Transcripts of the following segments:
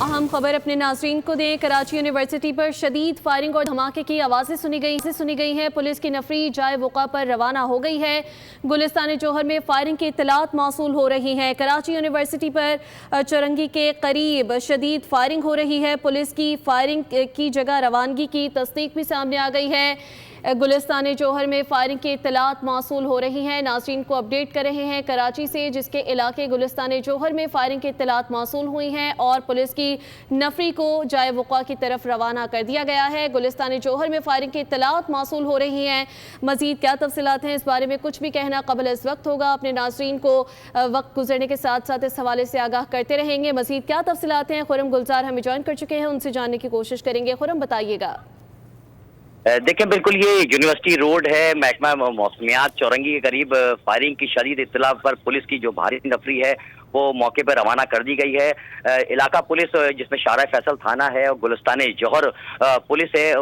अहम खबर अपने नाज़रीन को दें। कराची यूनिवर्सिटी पर शदीद फायरिंग और धमाके की आवाज़ें सुनी गई हैं। पुलिस की नफरी जाए वक़ा पर रवाना हो गई है। गुलिस्तान जौहर में फायरिंग की इत्तलात मौसूल हो रही हैं। कराची यूनिवर्सिटी पर चौरंगी के करीब शदीद फायरिंग हो रही है। पुलिस की फायरिंग की जगह रवानगी की तस्दीक भी सामने आ गई है। गुलिस्तान जौहर में फायरिंग की इत्तलात मौसूल हो रही हैं। नाज़रीन को अपडेट कर रहे हैं कराची से, जिसके इलाके गुलिस्तान जौहर में फायरिंग की इत्तलात मौसूल हुई हैं और पुलिस की नफरी को जाए वक़ा की तरफ रवाना कर दिया गया है। गुलिस्तान जौहर में फायरिंग की इत्तलात मौसूल हो रही हैं। मज़ीद क्या तफसीलात हैं, इस बारे में कुछ भी कहना कबल इस वक्त होगा। अपने नाज़रीन को वक्त गुजरने के साथ साथ इस हवाले से आगाह करते रहेंगे। मज़ीद क्या तफसीलात हैं, खुरम गुलजार हमें ज्वाइन कर चुके हैं, उनसे जानने की कोशिश करेंगे। खुरम, बताइएगा। देखें, बिल्कुल ये यूनिवर्सिटी रोड है, महकमा मौसमियात चौरंगी के करीब फायरिंग की शदीद इत्तला पर पुलिस की जो भारी नफरी है वो मौके पर रवाना कर दी गई है। इलाका पुलिस, जिसमें शारा फैसल थाना है और गुलिस्तान जौहर पुलिस है,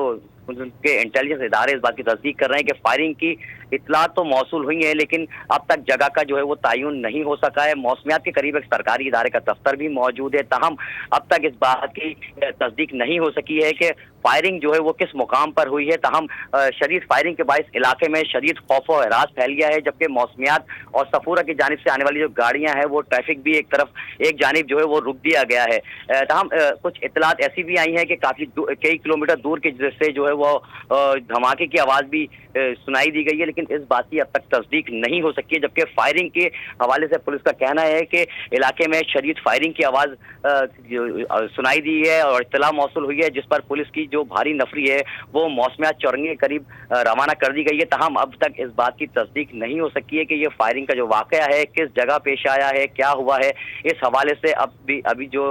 उनके इंटेलिजेंस इदारे इस बात की तस्दीक कर रहे हैं कि फायरिंग की इत्तलात तो मौसूल हुई है, लेकिन अब तक जगह का जो है वो तयन नहीं हो सका है। मौसमियात के करीब एक सरकारी इदारे का दफ्तर भी मौजूद है, ताहम अब तक इस बात की तस्दीक नहीं हो सकी है कि फायरिंग जो है वो किस मुकाम पर हुई है। ताहम शदीद फायरिंग के बायस इलाके में शदीद खौफ और हरास फैल गया है, जबकि मौसमियात और सफूरा की जानिब से आने वाली जो गाड़ियां हैं वो ट्रैफिक भी एक जानिब जो है वो रुक दिया गया है। ताहम कुछ इत्तलात ऐसी भी आई हैं कि काफ़ी कई किलोमीटर दूर के से जो है वो धमाके की आवाज़ भी सुनाई दी गई है, लेकिन इस बात की अब तक तस्दीक नहीं हो सकी है। जबकि फायरिंग के हवाले से पुलिस का कहना है कि इलाके में शदीद फायरिंग की आवाज़ सुनाई दी है और इत्तला मौसूल हुई है, जिस पर पुलिस की जो भारी नफरी है वो मौसमियात चौरंगी के करीब रवाना कर दी गई है। ताहम अब तक इस बात की तस्दीक नहीं हो सकी है कि ये फायरिंग का जो वाक़या है किस जगह पेश आया है, क्या हुआ है। इस हवाले से अभी जो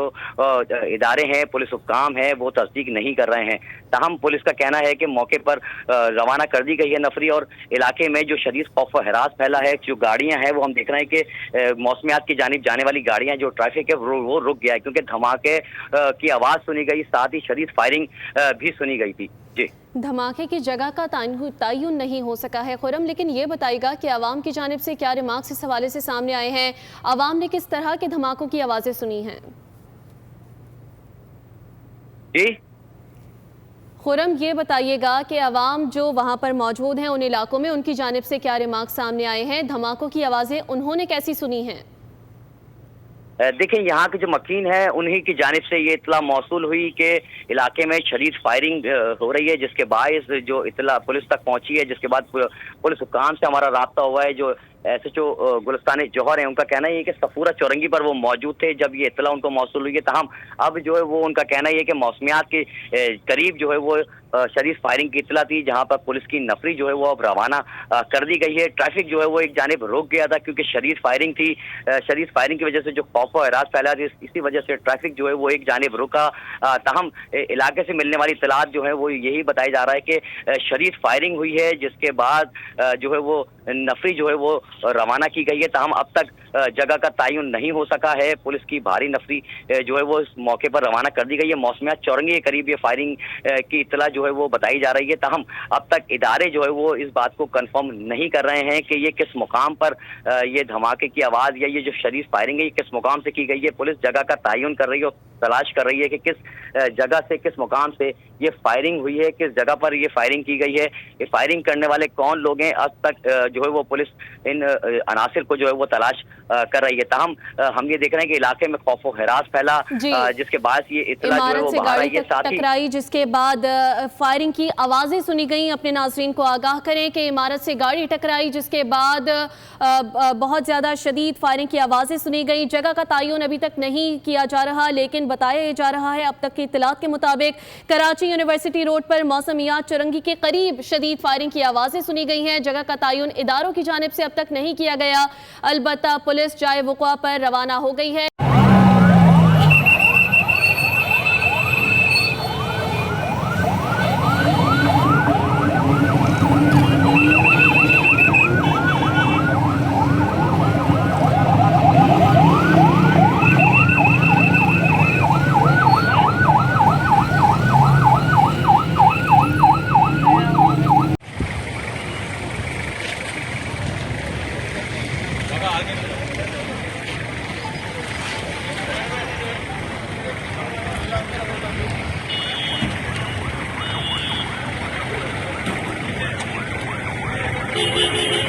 इदारे हैं, पुलिस हुक्काम हैं, वो तस्दीक नहीं कर रहे हैं। ताहम पुलिस का कहना है कि मौके पर रवाना कर दी गई है नफरी और इलाके में जो शदीद खौफ व हरास फैला है। जो गाड़ियां हैं वो हम देख रहे हैं कि मौसमियात की जानिब जाने वाली गाड़ियां, जो ट्रैफिक है वो रुक गया है, क्योंकि धमाके की आवाज़ सुनी गई, साथ ही शदीद फायरिंग भी सुनी गई थी। जी, धमाके की जगह का तयन नहीं हो सका है खुरम, लेकिन ये बताइएगा कि आवाम की जानिब से क्या रिमार्क्स इस हवाले से सामने आए हैं? आवाम ने किस तरह के धमाकों की आवाज़ें सुनी हैं? जी खुरम, ये बताइएगा कि आवाम जो वहाँ पर मौजूद हैं उन इलाकों में, उनकी जानिब से क्या रिमार्क्स सामने आए हैं? धमाकों की आवाज़ें उन्होंने कैसी सुनी हैं? देखिए, यहाँ के जो मकीन है उन्हीं की जानिब से ये इत्तला मौसूल हुई कि इलाके में शदीद फायरिंग हो रही है, जिसके बायस जो इत्तला पुलिस तक पहुँची है, जिसके बाद पुलिस हुक्काम से हमारा राब्ता हुआ है। जो SHO गुलिस्तान जौहर है, उनका कहना ये है कि सफूरा चौरंगी पर वो मौजूद थे जब ये इत्तला उनको मौसूल हुई है। ताहम अब जो है वो उनका कहना ये है कि मौसमियात के करीब जो है वो शदीद फायरिंग की इत्तला थी, जहां पर पुलिस की नफरी जो है वो अब रवाना कर दी गई है। ट्रैफिक जो है वो एक जानिब रुक गया था क्योंकि शदीद फायरिंग थी। शदीद फायरिंग की वजह से जो खौफ और हरास फैला थी, इसी वजह से ट्रैफिक जो है वो एक जानिब रुका। ताहम इलाके से मिलने वाली इत्तलात जो है वो यही बताया जा रहा है कि शदीद फायरिंग हुई है, जिसके बाद जो है वो नफरी जो है वो रवाना की गई है। ताहम अब तक जगह का तयन नहीं हो सका है। पुलिस की भारी नफरी जो है वो इस मौके पर रवाना कर दी गई है। मौसमियात चौरंगी के करीब ये फायरिंग की इत्तला जो है वो बताई जा रही है। ताहम अब तक इदारे जो है वो इस बात को कंफर्म नहीं कर रहे हैं कि ये किस मुकाम पर ये धमाके की आवाज़ या ये जो शदीद फायरिंग है ये किस मुकाम से की गई है। पुलिस जगह का तयन कर रही है और तलाश कर रही है कि किस जगह से, किस मुकाम से ये फायरिंग हुई है, किस जगह पर ये फायरिंग की गई है, ये फायरिंग करने वाले कौन लोग हैं। अब तक जो है वो पुलिस इन अनासिर को जो है वो तलाश कर रही है। ताहम हम ये देख रहे हैं कि इलाके में खौफ व हरास फैला, जिसके बाद ये इत्तला जो है वो बाहर आई है। साथ ही टकराई, जिसके बाद फायरिंग की आवाज़ें सुनी गई। अपने नाज़रीन को आगाह करें कि इमारत से गाड़ी टकराई, जिसके बाद बहुत ज़्यादा शदीद फायरिंग की आवाज़ें सुनी गई। जगह का तयन अभी तक नहीं किया जा रहा, लेकिन बताया जा रहा है अब तक की इत्तलात के मुताबिक कराची यूनिवर्सिटी रोड पर मौसमियात चौरंगी के करीब शदीद फायरिंग की आवाज़ें सुनी गई हैं। जगह का तयन इदारों की जानिब से अब तक नहीं किया गया, अलबत्ता पुलिस जाए वक़ा पर रवाना हो गई है। है।